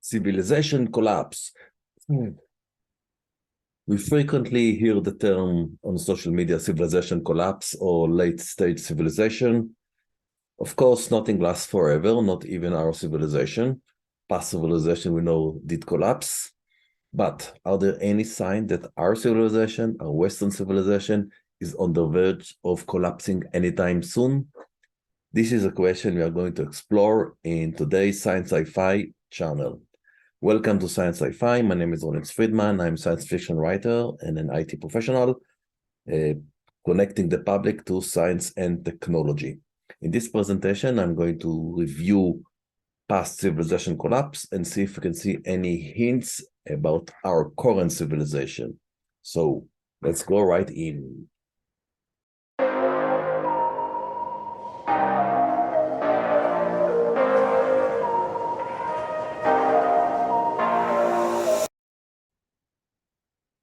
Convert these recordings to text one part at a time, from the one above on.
Civilization collapse. We frequently hear the term on social media, civilization collapse or late stage civilization. Of course, nothing lasts forever, not even our civilization. Past civilization we know did collapse. But are there any signs that our civilization, our Western civilization, is on the verge of collapsing anytime soon? This is a question we are going to explore in today's Science Sci-Fi channel. Welcome to Science Sci-Fi. My name is Ronald Friedman. I'm a science fiction writer and an IT professional, connecting the public to science and technology. In this presentation, I'm going to review past civilization collapse and see if we can see any hints about our current civilization. So let's go right in.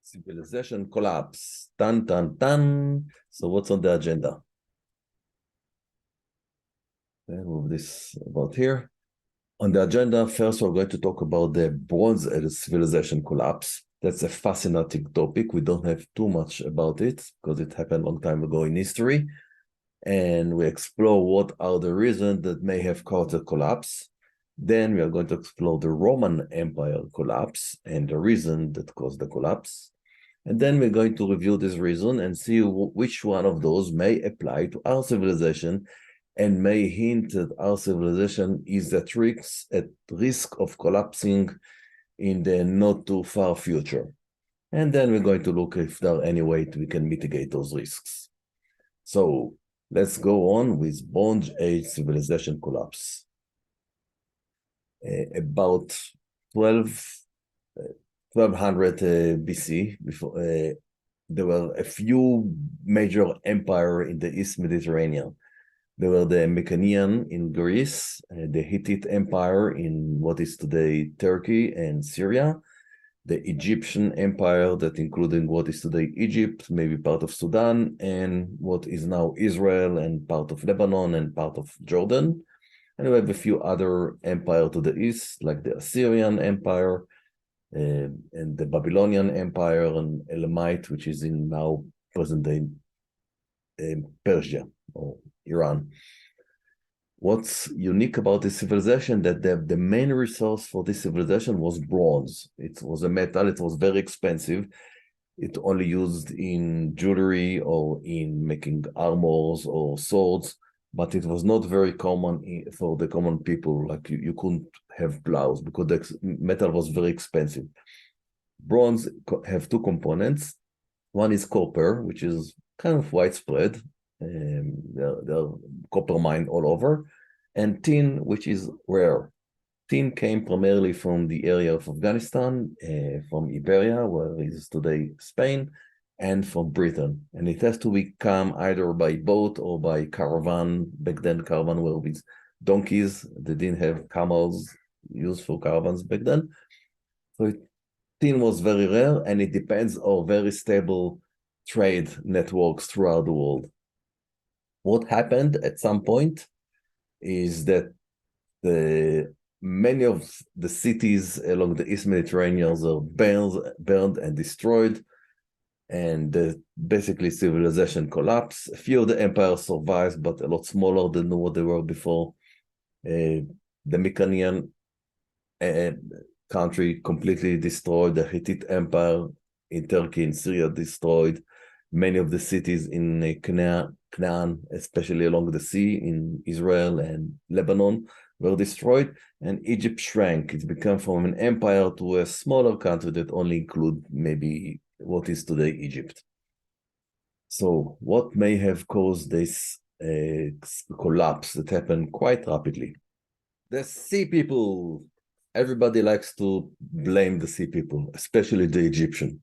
Civilization collapse. Dun, dun, dun. So what's on the agenda? Okay, move this about here. On the agenda, first we're going to talk about the Bronze Age civilization collapse. That's a fascinating topic. We don't have too much about it because it happened a long time ago in history. And we explore what are the reasons that may have caused the collapse. Then we are going to explore the Roman Empire collapse and the reason that caused the collapse. And then we're going to review this reason and see which one of those may apply to our civilization and may hint that our civilization is at risk of collapsing in the not too far future. And then we're going to look if there are any way we can mitigate those risks. So let's go on with Bronze Age civilization collapse. About 1200 BC, before there were a few major empires in the East Mediterranean. There were the Mycenaean in Greece, the Hittite Empire in what is today Turkey and Syria, the Egyptian Empire that including what is today Egypt, maybe part of Sudan, and what is now Israel and part of Lebanon and part of Jordan. And we have a few other empires to the east, like the Assyrian Empire, and the Babylonian Empire and Elamite, which is in now present-day Persia or Iran. What's unique about this civilization that the main resource for this civilization was bronze. It was a metal, it was very expensive. It only used in jewelry or in making armors or swords, but it was not very common for the common people. Like you couldn't have plows because the metal was very expensive. Bronze have two components. One is copper, which is kind of widespread. There are copper mine all over, and tin, which is rare. Tin came primarily from the area of Afghanistan, from Iberia, where it is today Spain, and from Britain. And it has to come either by boat or by caravan. Back then, caravan were with donkeys. They didn't have camels used for caravans back then. So tin was very rare, and it depends on very stable trade networks throughout the world. What happened at some point is that many of the cities along the East Mediterranean are burned and destroyed, and basically civilization collapsed. A few of the empires survived, but a lot smaller than what they were before. The Mycenaean country completely destroyed. The Hittite Empire in Turkey and Syria destroyed. Many of the cities in Canaan, especially along the sea in Israel and Lebanon, were destroyed, and Egypt shrank. It became from an empire to a smaller country that only include maybe what is today Egypt. So what may have caused this collapse that happened quite rapidly? The sea people. Everybody likes to blame the sea people, especially the Egyptian.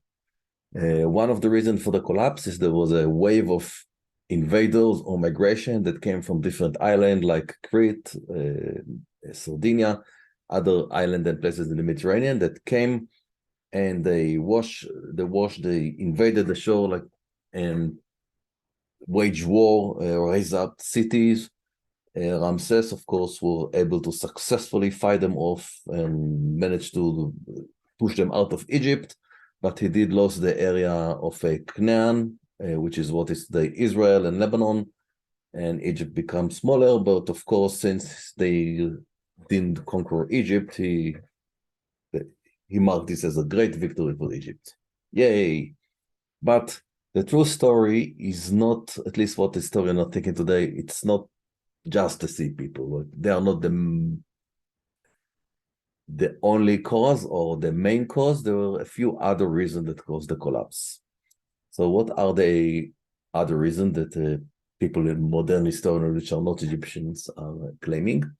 One of the reasons for the collapse is there was a wave of invaders or migration that came from different islands like Crete, Sardinia, other islands and places in the Mediterranean that came and they invaded the shore and waged war, raised up cities, Ramses, of course, were able to successfully fight them off and managed to push them out of Egypt, but he did lose the area of Canaan, which is what is today Israel and Lebanon, and Egypt becomes smaller. But of course, since they didn't conquer Egypt, he marked this as a great victory for Egypt. Yay! But the true story is not, at least what historians are thinking today, it's not just the sea people. They are not the only cause or the main cause. There were a few other reasons that caused the collapse. So what are the other reasons that people in modern historians, which are not Egyptians, are claiming?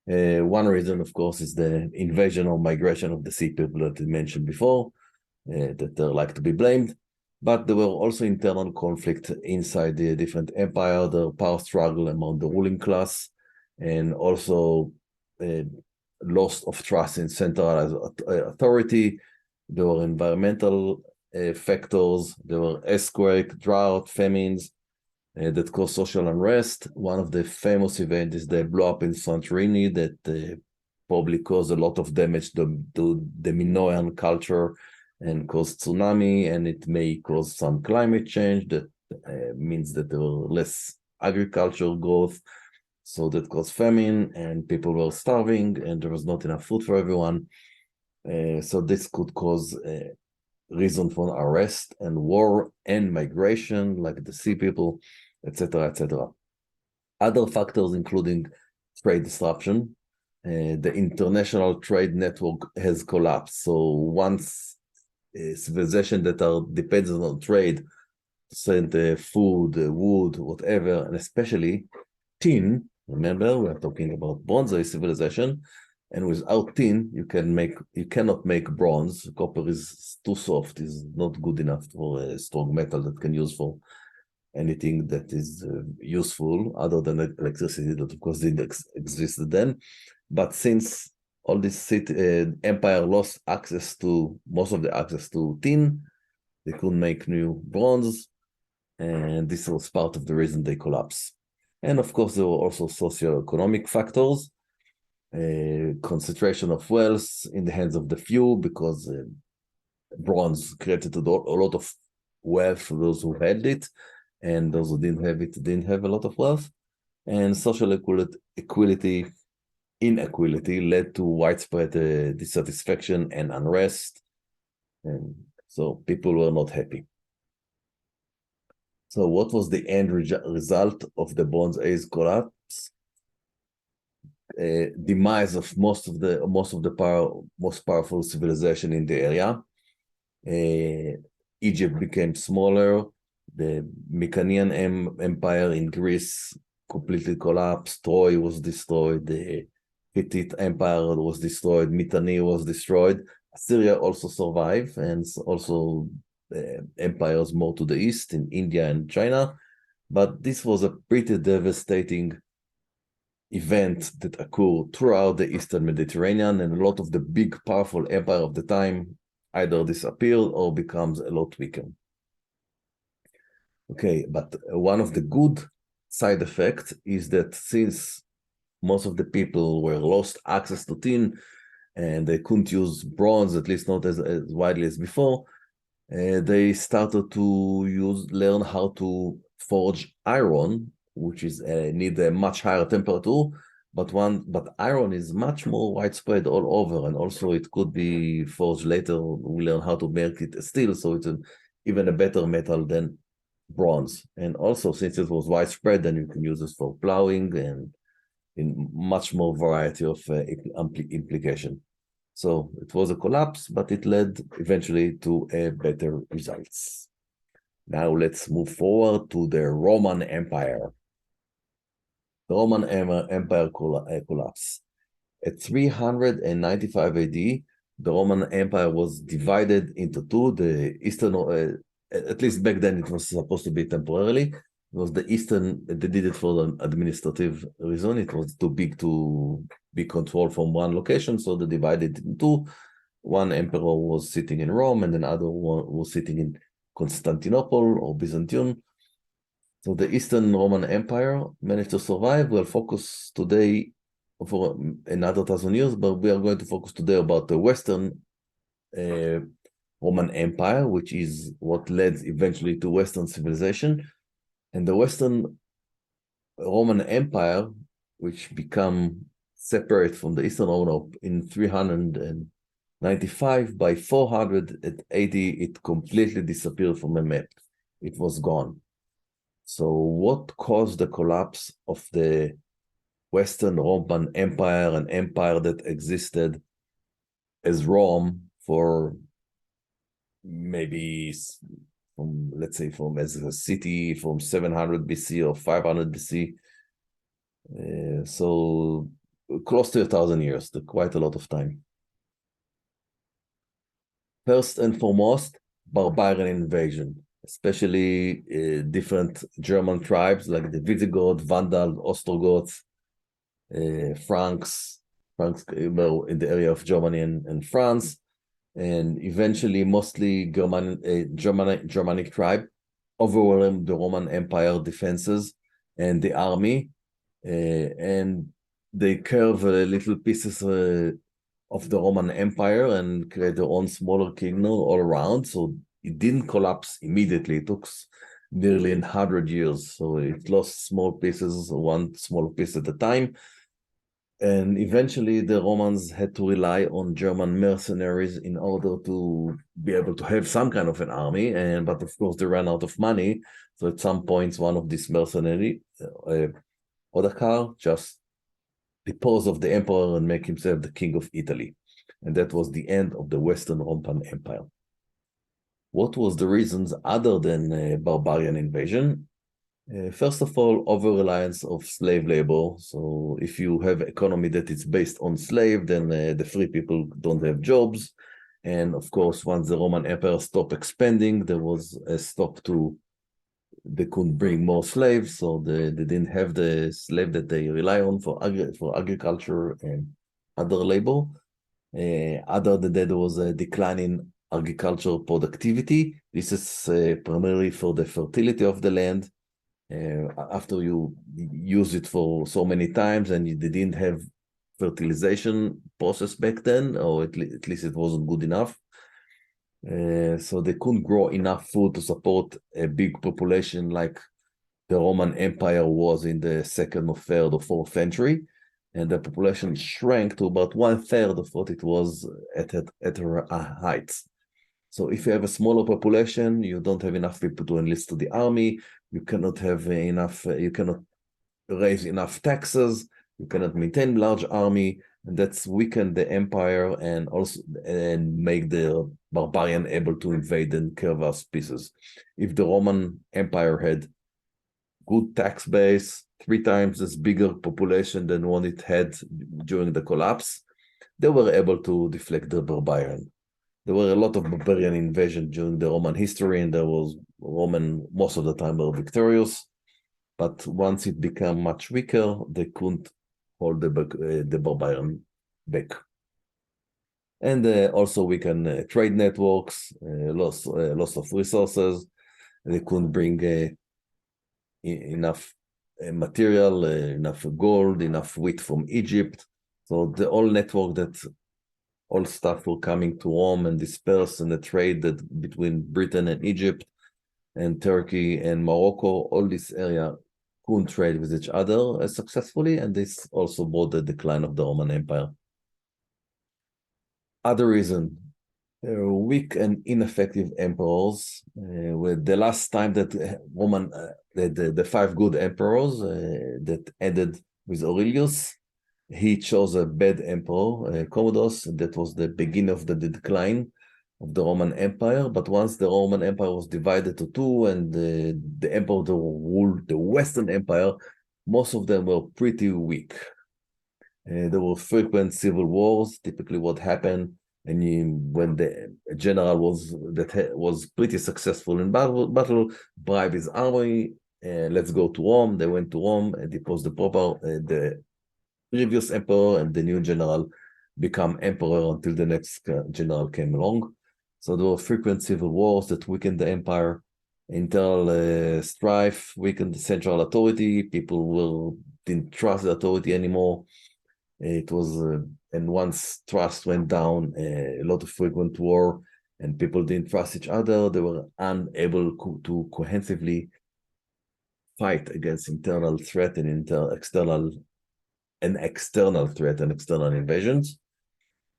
One reason, of course, is the invasion or migration of the sea people that I mentioned before, that they're like to be blamed. But there were also internal conflict inside the different empire, the power struggle among the ruling class, and also loss of trust in centralized authority. There were environmental factors, there were earthquake, drought, famines that caused social unrest. One of the famous events is the blow up in Santorini that probably caused a lot of damage to the Minoan culture and caused tsunami, and it may cause some climate change that means that there were less agricultural growth, so that caused famine, and people were starving, and there was not enough food for everyone. So this could cause reason for arrest and war and migration, like the sea people, etc., etc. Other factors including trade disruption. The international trade network has collapsed. So once civilization that are dependent on trade to send food, wood, whatever, and especially tin. Remember, we are talking about Bronze Age civilization, and without tin, you cannot make bronze. Copper is too soft, is not good enough for a strong metal that can use for anything that is useful other than electricity, that of course didn't exist then. But since all this empire lost access to most of the access to tin, they couldn't make new bronze, and this was part of the reason they collapsed. And of course, there were also socio-economic factors, concentration of wealth in the hands of the few, because bronze created a lot of wealth for those who had it, and those who didn't have it didn't have a lot of wealth. And social inequality led to widespread dissatisfaction and unrest, and so people were not happy. So what was the end result of the Bronze Age collapse? Demise of most powerful civilization in the area. Egypt became smaller. The Mycenaean Empire in Greece completely collapsed. Troy was destroyed. The Hittite Empire was destroyed. Mitanni was destroyed. Assyria also survived, and also empires more to the east in India and China. But this was a pretty devastating event that occurred throughout the Eastern Mediterranean, and a lot of the big, powerful empire of the time either disappeared or becomes a lot weaker. Okay, but one of the good side effects is that since most of the people were lost access to tin and they couldn't use bronze, at least not as widely as before, they started to learn how to forge iron, which is need a much higher temperature, but iron is much more widespread all over, and also it could be forged later. We learn how to make it steel, so it's even a better metal than bronze. And also, since it was widespread, then you can use this for plowing and in much more variety of implication. So it was a collapse, but it led eventually to better results. Now let's move forward to the Roman Empire. The Roman Empire collapsed. At 395 AD, the Roman Empire was divided into two. The Eastern, at least back then, it was supposed to be temporarily. It was the Eastern, they did it for an administrative reason. It was too big to be controlled from one location, so they divided it in two. One emperor was sitting in Rome, and another one was sitting in Constantinople or Byzantium. So the Eastern Roman Empire managed to survive. We'll focus today for another 1,000 years, but we are going to focus today about the Western uh, Roman Empire, which is what led eventually to Western civilization. And the Western Roman Empire, which become separate from the Eastern Roman in 395, by 480, it completely disappeared from the map. It was gone. So what caused the collapse of the Western Roman Empire, an empire that existed as Rome for maybe from, let's say, from as a city from 700 BC or 500 BC, so close to 1,000 years, quite a lot of time. First and foremost, barbarian invasion, especially different German tribes like the Visigoth, Vandal, Ostrogoths, Franks in the area of Germany and France, and eventually mostly Germanic tribe overwhelmed the Roman Empire defenses and the army, and they curve little pieces of the Roman Empire and create their own smaller kingdom all around. So it didn't collapse immediately. It took nearly 100 years. So it lost small pieces, one small piece at a time. And eventually the Romans had to rely on German mercenaries in order to be able to have some kind of an army. But of course they ran out of money. So at some points, one of these mercenaries, Odoacer, just depose of the emperor and make himself the king of Italy. And that was the end of the Western Roman Empire. What was the reasons other than barbarian invasion? First of all, over-reliance of slave labor. So if you have an economy that is based on slave, then the free people don't have jobs. And of course, once the Roman Empire stopped expanding, there was a stop to, they couldn't bring more slaves, so they didn't have the slave that they rely on for agriculture and other labor. Other than that, there was a decline in agricultural productivity. This is primarily for the fertility of the land. After you use it for so many times and they didn't have fertilization process back then, or at least it wasn't good enough. So they couldn't grow enough food to support a big population like the Roman Empire was in the 2nd or 3rd or 4th century. And the population shrank to about 1/3 of what it was at her heights. So if you have a smaller population, you don't have enough people to enlist to the army, you cannot have enough, you cannot raise enough taxes, you cannot maintain large army, and that's weakened the empire and also make the barbarian able to invade and kill vast pieces. If the Roman Empire had good tax base, 3 times as bigger population than what it had during the collapse, they were able to deflect the barbarian. There were a lot of barbarian invasion during the Roman history, and there was Roman most of the time were victorious. But once it became much weaker, they couldn't hold the barbarian back. And also weaken trade networks, loss of resources. They couldn't bring enough material, enough gold, enough wheat from Egypt. So the whole network that all stuff were coming to Rome and dispersed, and the trade that between Britain and Egypt and Turkey and Morocco, all this area couldn't trade with each other as successfully, and this also brought the decline of the Roman Empire. Other reason, weak and ineffective emperors. With the last time that the 5 good emperors that ended with Aurelius, he chose a bad emperor, Commodus. That was the beginning of the decline of the Roman Empire. But once the Roman Empire was divided to 2 and the emperor that ruled the Western Empire, most of them were pretty weak. There were frequent civil wars. Typically what happened, and when the general was pretty successful in battle, bribe his army, let's go to Rome. They went to Rome and deposed the previous emperor, and the new general become emperor until the next general came along. So there were frequent civil wars that weakened the empire. Internal strife weakened the central authority. Didn't trust the authority anymore. It was, and once trust went down, a lot of frequent war, and people didn't trust each other. They were unable to cohesively fight against internal threat and external threat and external invasions.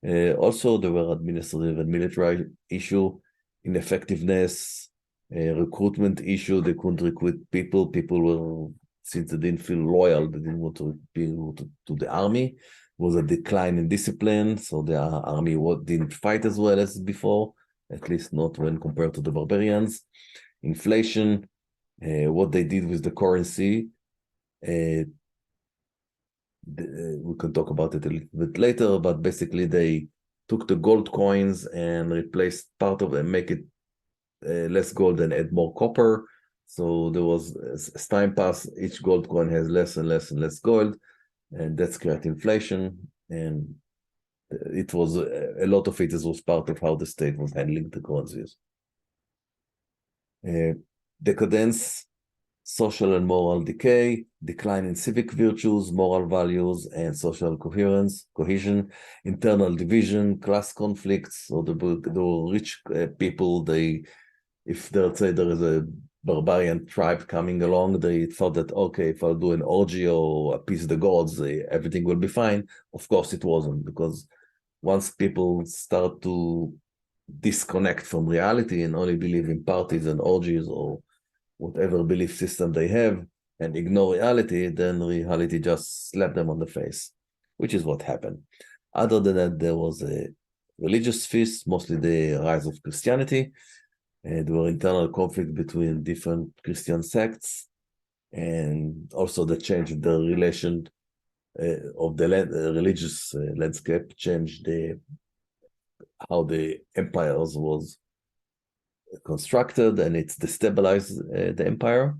Also, there were administrative and military issue, ineffectiveness, recruitment issue. They couldn't recruit people. People were, since they didn't feel loyal, they didn't want to be to the army. Was a decline in discipline, so the army didn't fight as well as before, at least not when compared to the barbarians. Inflation, what they did with the currency, we can talk about it a little bit later, but basically they took the gold coins and replaced part of it, make it less gold and add more copper. So there was, as time passed, each gold coin has less and less and less gold, and that's created inflation. And it was, a lot of it was part of how the state was handling the currencies. Decadence, social and moral decay, decline in civic virtues, moral values, and social cohesion, internal division, class conflicts. So the rich people, if they'll say there is a barbarian tribe coming along, they thought that, okay, if I'll do an orgy or appease the gods, everything will be fine. Of course it wasn't, because once people start to disconnect from reality and only believe in parties and orgies or whatever belief system they have and ignore reality, then reality just slapped them on the face, which is what happened. Other than that, there was a religious feast, mostly the rise of Christianity. There were internal conflict between different Christian sects, and also the change in the relation of the religious landscape changed how the empires was constructed, and it's destabilized the empire.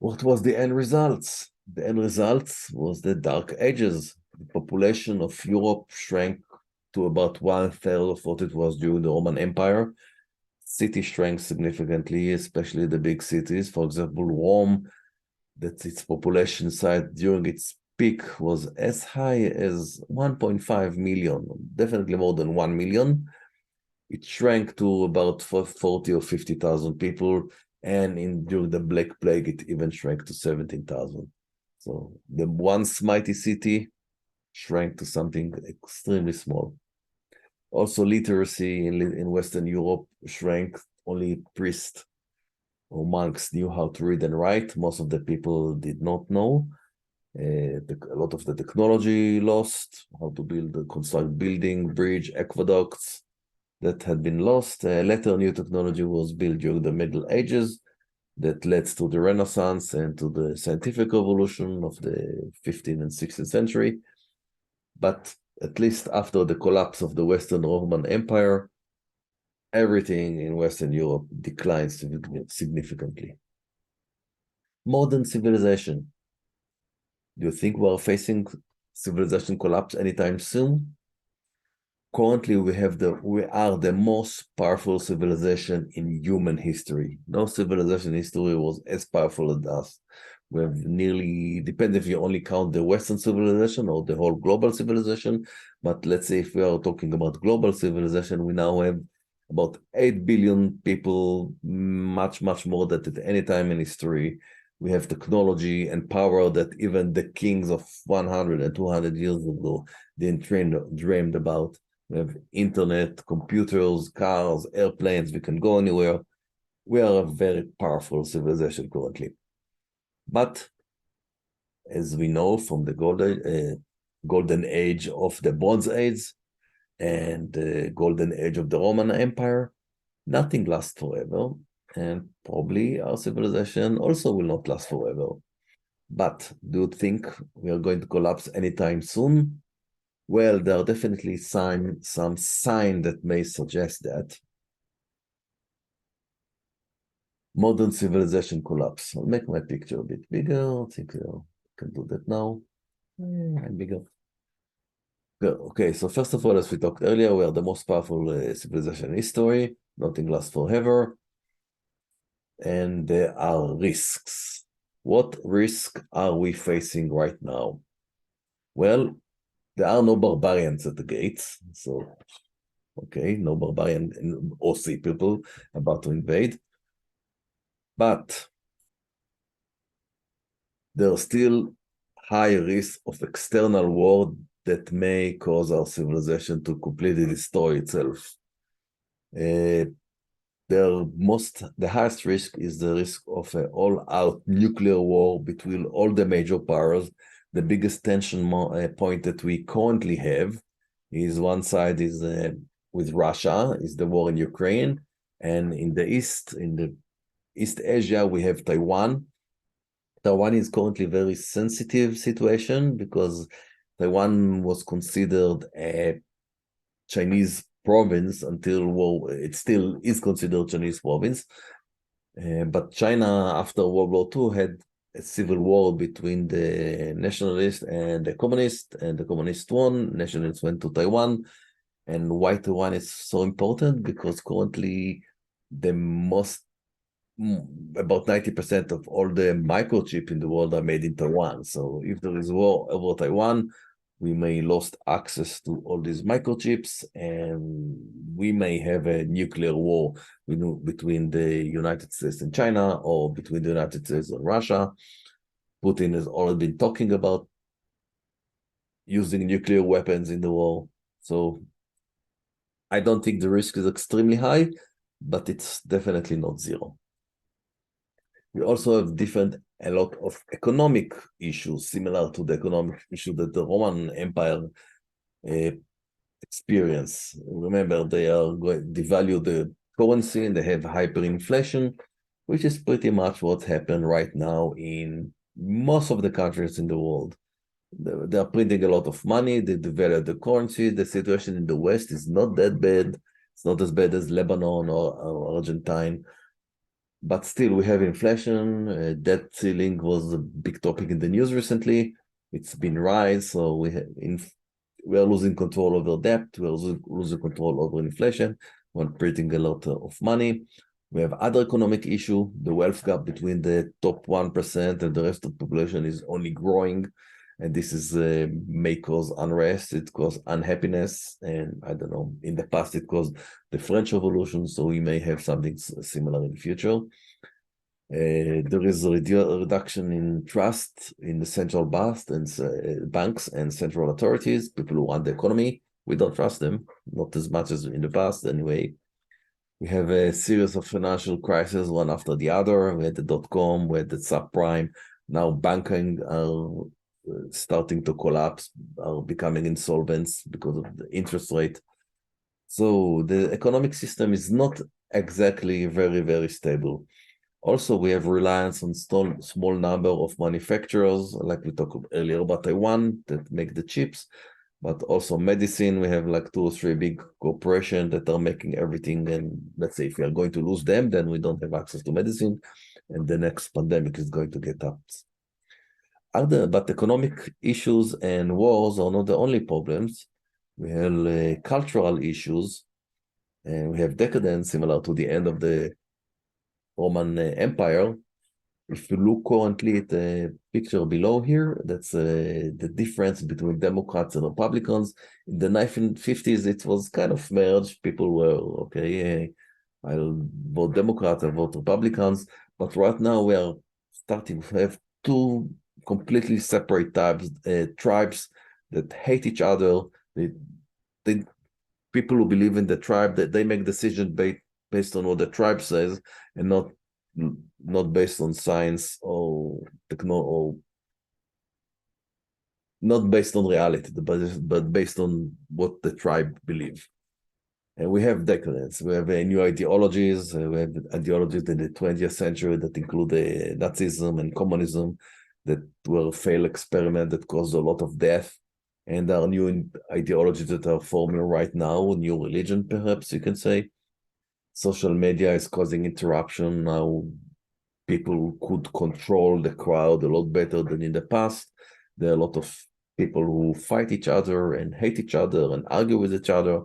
What was the end results? The end results was the Dark Ages. The population of Europe shrank to about 1/3 of what it was during the Roman Empire. Cities shrank significantly, especially the big cities. For example, Rome, that its population size during its peak was as high as 1.5 million, definitely more than 1 million. It shrank to about 40 or 50,000 people, and during the Black Plague, it even shrank to 17,000. So the once mighty city shrank to something extremely small. Also, literacy in Western Europe shrank. Only priests or monks knew how to read and write. Most of the people did not know. A lot of the technology lost, how to construct building, bridge, aqueducts, that had been lost. Later, new technology was built during the Middle Ages that led to the Renaissance and to the scientific revolution of the 15th and 16th century. But at least after the collapse of the Western Roman Empire, everything in Western Europe declined significantly. Modern civilization. Do you think we are facing civilization collapse anytime soon? Currently, we are the most powerful civilization in human history. No civilization in history was as powerful as us. We have nearly, depends if you only count the Western civilization or the whole global civilization, but let's say if we are talking about global civilization, we now have about 8 billion people, much, much more than at any time in history. We have technology and power that even the kings of 100 and 200 years ago didn't dreamed about. We have internet, computers, cars, airplanes. We can go anywhere. We are a very powerful civilization currently. But as we know from the golden age of the Bronze Age and the golden age of the Roman Empire, nothing lasts forever. And probably our civilization also will not last forever. But do you think we are going to collapse anytime soon? Well, there are definitely some sign that may suggest that. Modern civilization collapse. I'll make my picture a bit bigger. I think I can do that now. And bigger. Okay, so first of all, as we talked earlier, we are the most powerful civilization in history. Nothing lasts forever. and there are risks. What risk are we facing right now? Well, there are no barbarians at the gates, so okay, no barbarian or sea people about to invade, but there are still high risk of external war that may cause our civilization to completely destroy itself. Uh, the highest risk is the risk of an all-out nuclear war between all the major powers. The biggest tension point that we currently have is one side is with Russia, is the war in Ukraine, and in the East Asia, we have Taiwan. Taiwan is currently a very sensitive situation because Taiwan was considered a Chinese province until, well, it still is considered Chinese province. But China, after World War II, had a civil war between the nationalists and the communists won. Nationalists went to Taiwan. And why Taiwan is so important? Because currently the most about 90% of all the microchip in the world are made in Taiwan. So if there is war over Taiwan, we may lost access to all these microchips, and we may have a nuclear war between the United States and China, or between the United States and Russia. Putin has already been talking about using nuclear weapons in the war. So I don't think the risk is extremely high, but it's definitely not zero. We also have a lot of economic issues, similar to the economic issue that the Roman Empire experienced. Remember, they are going to devalue the currency and they have hyperinflation, which is pretty much what happened right now in most of the countries in the world. They are printing a lot of money, they devalue the currency. The situation in the West is not that bad. It's not as bad as Lebanon or Argentine. But still, we have inflation. Debt ceiling was a big topic in the news recently. It's been rise, so we are losing control over debt. We are losing control over inflation. We're printing a lot of money. We have other economic issue. The wealth gap between the top 1% and the rest of the population is only growing. And this is may cause unrest, it causes unhappiness. And I don't know, in the past, it caused the French Revolution. So we may have something similar in the future. There is a reduction in trust in the central banks and central authorities, people who run the economy. We don't trust them, not as much as in the past anyway. We have a series of financial crises, one after the other. We had the dot-com, we had the subprime. Now banking are starting to collapse, are becoming insolvent because of the interest rate. So the economic system is not exactly very, very stable. Also, we have reliance on small number of manufacturers, like we talked earlier about Taiwan, that make the chips, but also medicine. We have like 2 or 3 big corporations that are making everything. And let's say if we are going to lose them, then we don't have access to medicine, and the next pandemic is going to get up. But economic issues and wars are not the only problems. We have cultural issues, and we have decadence similar to the end of the Roman Empire. If you look currently at the picture below here, that's the difference between Democrats and Republicans. In the 1950s, it was kind of merged. People were, okay, I'll vote Democrats, I'll vote Republicans. But right now, we are starting to have 2 completely separate tribes that hate each other. They people who believe in the tribe, that they make decisions based on what the tribe says, and not based on science or technology, or not based on reality, but based on what the tribe believe. And we have decadence. We have new ideologies. We have ideologies in the 20th century that include Nazism and communism, that were a failed experiment that caused a lot of death. And there are new ideologies that are forming right now, new religion, perhaps you can say. Social media is causing interruption. Now people could control the crowd a lot better than in the past. There are a lot of people who fight each other and hate each other and argue with each other.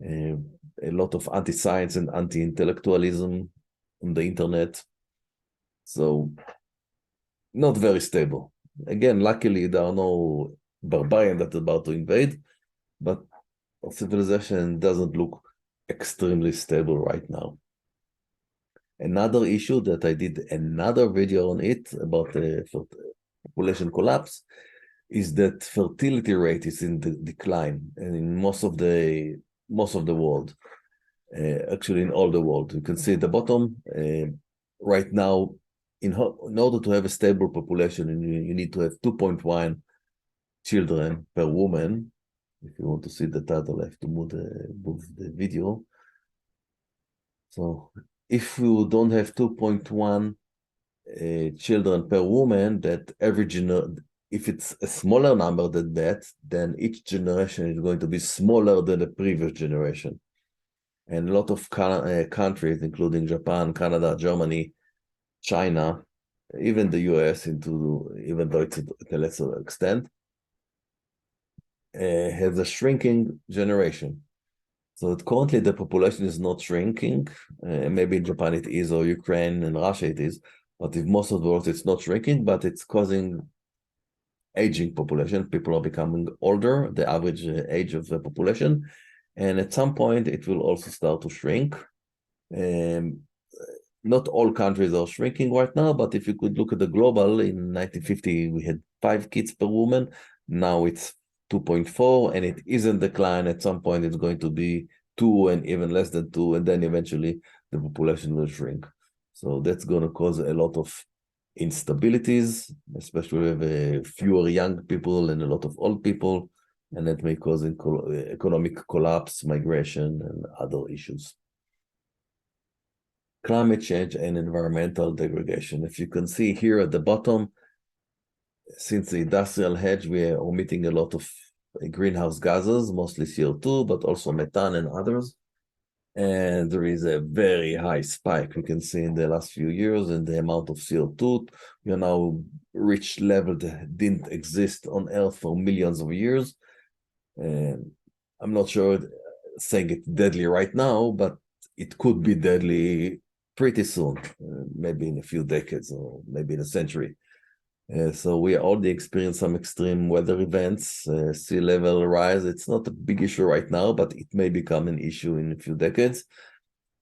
A lot of anti-science and anti-intellectualism. on the internet. So not very stable. Again, luckily, there are no barbarians that are about to invade, but civilization doesn't look extremely stable right now. Another issue that I did another video on it about population collapse is that fertility rate is in the decline, and in most of the world, actually in all the world. You can see at the bottom, right now, in order to have a stable population, you need to have 2.1 children per woman. If you want to see the title, I have to move the video. So if you don't have 2.1 children per woman, that if it's a smaller number than that, then each generation is going to be smaller than the previous generation. And a lot of countries, including Japan, Canada, Germany, China, even the US, even though it's at a lesser extent, has a shrinking generation. So currently the population is not shrinking. Maybe in Japan it is, or Ukraine and Russia it is, but in most of the world it's not shrinking, but it's causing aging population. People are becoming older, the average age of the population, and at some point it will also start to shrink. Not all countries are shrinking right now, but if you could look at the global, in 1950 we had 5 kids per woman. Now it's 2.4, and it is in decline. At some point it's going to be 2 and even less than 2, and then eventually the population will shrink. So that's going to cause a lot of instabilities, especially with fewer young people and a lot of old people, and that may cause economic collapse, migration, and other issues. Climate change and environmental degradation. If you can see here at the bottom, since the industrial age, we are emitting a lot of greenhouse gases, mostly CO2, but also methane and others. And there is a very high spike we can see in the last few years in the amount of CO2. We are now reached level that didn't exist on Earth for millions of years. And I'm not sure saying it's deadly right now, but it could be deadly pretty soon, maybe in a few decades or maybe in a century. So we already experienced some extreme weather events, sea level rise. It's not a big issue right now, but it may become an issue in a few decades.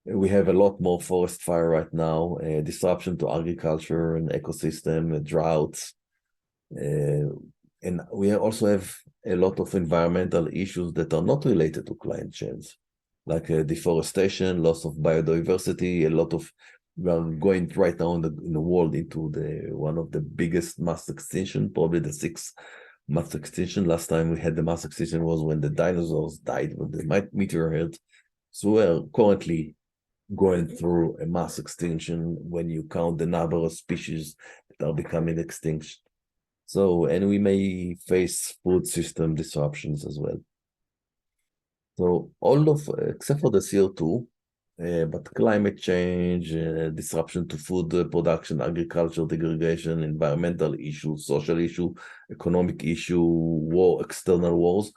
We have a lot more forest fire right now, disruption to agriculture and ecosystem, droughts. And we also have a lot of environmental issues that are not related to climate change, like deforestation, loss of biodiversity, we are going right now in the world into one of the biggest mass extinction, probably the 6th mass extinction. Last time we had the mass extinction was when the dinosaurs died with the meteor hit. So we're currently going through a mass extinction when you count the number of species that are becoming extinct. So, and we may face food system disruptions as well. So except for the CO2, but climate change, disruption to food production, agriculture, degradation, environmental issue, social issue, economic issue, war, external wars.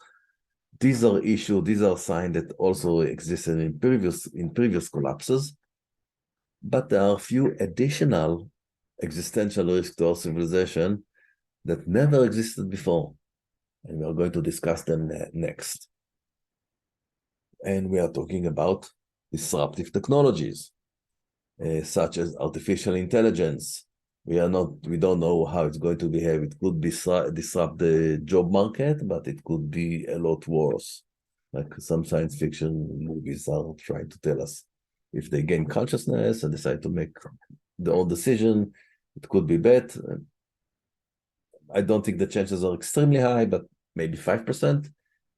These are signs that also existed in previous collapses, but there are a few additional existential risks to our civilization that never existed before, and we are going to discuss them next. And we are talking about disruptive technologies, such as artificial intelligence. We don't know how it's going to behave. It could disrupt the job market, but it could be a lot worse. Like some science fiction movies are trying to tell us. If they gain consciousness and decide to make their own decision, it could be bad. I don't think the chances are extremely high, but maybe 5%.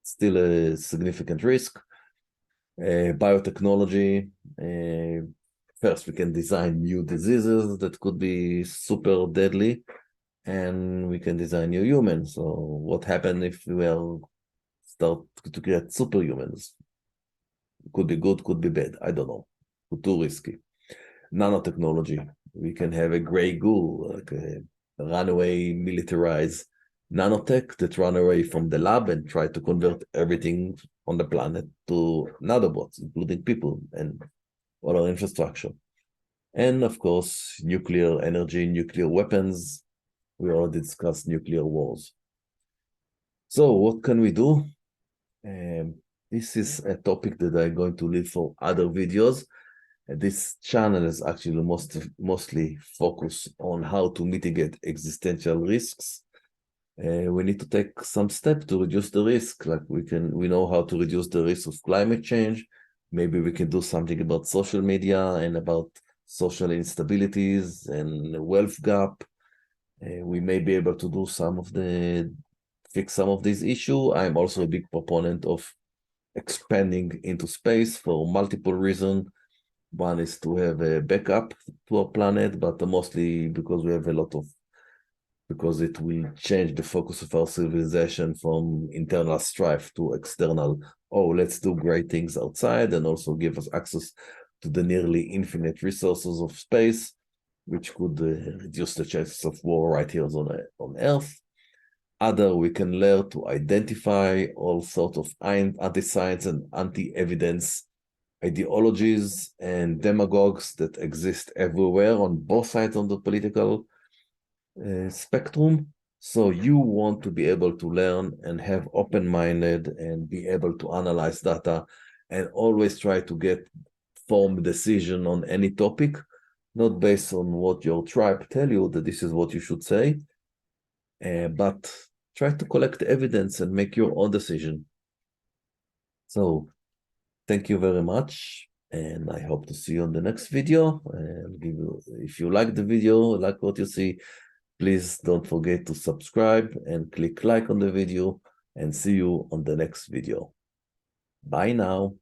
Still a significant risk. Biotechnology. First, we can design new diseases that could be super deadly, and we can design new humans. So what happens if we start to create superhumans? Could be good, could be bad. I don't know. Too risky. Nanotechnology. We can have a gray goo, like a runaway militarized nanotech that run away from the lab and try to convert everything on the planet to nanobots, including people and all our infrastructure. And of course, nuclear energy, nuclear weapons. We already discussed nuclear wars. So what can we do? Um, this is a topic that I'm going to leave for other videos. This channel is actually mostly focused on how to mitigate existential risks. We need to take some steps to reduce the risk. Like we know how to reduce the risk of climate change. Maybe we can do something about social media and about social instabilities and wealth gap. We may be able to do fix some of these issues. I'm also a big proponent of expanding into space for multiple reasons. One is to have a backup to our planet, but mostly because we have because it will change the focus of our civilization from internal strife to external, oh, let's do great things outside, and also give us access to the nearly infinite resources of space, which could reduce the chances of war right here on Earth. Other, we can learn to identify all sorts of anti-science and anti-evidence ideologies and demagogues that exist everywhere on both sides of the political spectrum. So you want to be able to learn and have open-minded and be able to analyze data and always try to get formed decision on any topic, not based on what your tribe tell you that this is what you should say, but try to collect evidence and make your own decision. So thank you very much, and I hope to see you on the next video. And if you like the video, like what you see, please don't forget to subscribe and click like on the video, and see you on the next video. Bye now.